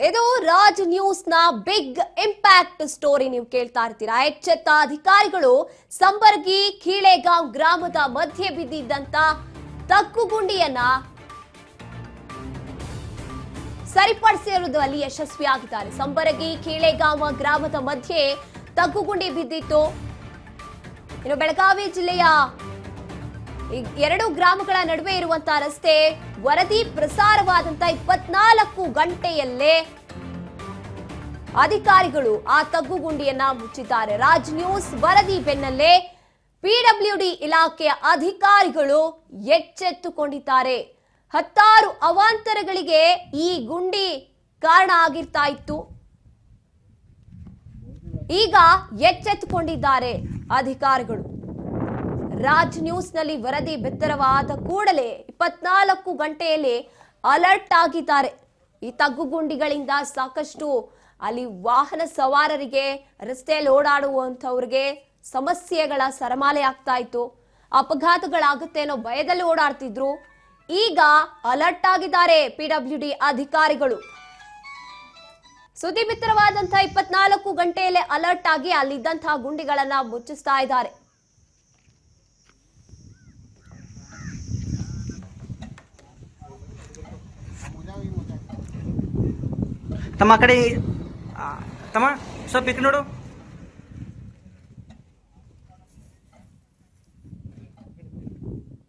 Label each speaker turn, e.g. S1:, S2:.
S1: ಇದು ರಾಜ್ ನ್ಯೂಸ್ ನ big impact story. ನೀವು ಕೇಳ್ತಾ ಇರ್ತೀರಾ. ಎಚ್ಚೆತ್ತ ಅಧಿಕಾರಿಗಳು ಸಂಬರ್ಗಿ ಕೀಳೆಗಾಂವ್ ಗ್ರಾಮದ ಮಧ್ಯೆ ಬಿದ್ದಿದ್ದಂತ ತಗ್ಗುಗುಂಡಿಯನ್ನ ಸರಿಪಡಿಸಿರುವುದರಲ್ಲಿ ಯಶಸ್ವಿಯಾಗಿದ್ದಾರೆ. ಸಂಬರಗಿ ಕೀಳೆಗಾಂವ್ ಗ್ರಾಮದ ಮಧ್ಯೆ ತಗ್ಗುಗುಂಡಿ ಬಿದ್ದಿತ್ತು. ಇನ್ನು ಬೆಳಗಾವಿ ಜಿಲ್ಲೆಯ ಎರಡು ಗ್ರಾಮಗಳ ನಡುವೆ ಇರುವಂತಹ ರಸ್ತೆ ವರದಿ ಪ್ರಸಾರವಾದಂತ 24 ಗಂಟೆಯಲ್ಲೇ ಅಧಿಕಾರಿಗಳು ಆ ತಗ್ಗುಗುಂಡಿಯನ್ನ ಮುಚ್ಚಿದ್ದಾರೆ. ರಾಜ್ ನ್ಯೂಸ್ ವರದಿ ಬೆನ್ನಲ್ಲೇ ಪಿಡಬ್ಲ್ಯೂಡಿ ಇಲಾಖೆಯ ಅಧಿಕಾರಿಗಳು ಎಚ್ಚೆತ್ತುಕೊಂಡಿದ್ದಾರೆ. ಹತ್ತಾರು ಅವಾಂತರಗಳಿಗೆ ಈ ಗುಂಡಿ ಕಾರಣ ಆಗಿರ್ತಾ ಇತ್ತು. ಈಗ ಎಚ್ಚೆತ್ತುಕೊಂಡಿದ್ದಾರೆ ಅಧಿಕಾರಿಗಳು. ರಾಜ್ ನ್ಯೂಸ್ ನಲ್ಲಿ ವರದಿ ಬಿತ್ತರವಾದ ಕೂಡಲೇ 24 ಗಂಟೆಯಲ್ಲಿ ಅಲರ್ಟ್ ಆಗಿದ್ದಾರೆ. ಈ ತಗ್ಗುಗುಂಡಿಗಳಿಂದ ಸಾಕಷ್ಟು ಅಲ್ಲಿ ವಾಹನ ಸವಾರರಿಗೆ, ರಸ್ತೆಯಲ್ಲಿ ಓಡಾಡುವಂತವ್ರಿಗೆ ಸಮಸ್ಯೆಗಳ ಸರಮಾಲೆ ಆಗ್ತಾ ಇತ್ತು. ಅಪಘಾತಗಳಾಗುತ್ತೆ ಅನ್ನೋ ಭಯದಲ್ಲಿ ಓಡಾಡ್ತಿದ್ರು. ಈಗ ಅಲರ್ಟ್ ಆಗಿದ್ದಾರೆ ಪಿಡಬ್ಲ್ಯೂಡಿ ಅಧಿಕಾರಿಗಳು. ಸುದ್ದಿ ಬಿತ್ತರವಾದಂತಹ 24 ಗಂಟೆಯಲ್ಲೇ ಅಲರ್ಟ್ ಆಗಿ ಅಲ್ಲಿದ್ದಂತಹ ಗುಂಡಿಗಳನ್ನ ಮುಚ್ಚಿಸ್ತಾ ಇದ್ದಾರೆ.
S2: ತಮ್ಮ ಕಡೆ ತಮ್ಮ ಸ್ವಲ್ಪ ಈ ಕಡೆ ನೋಡು.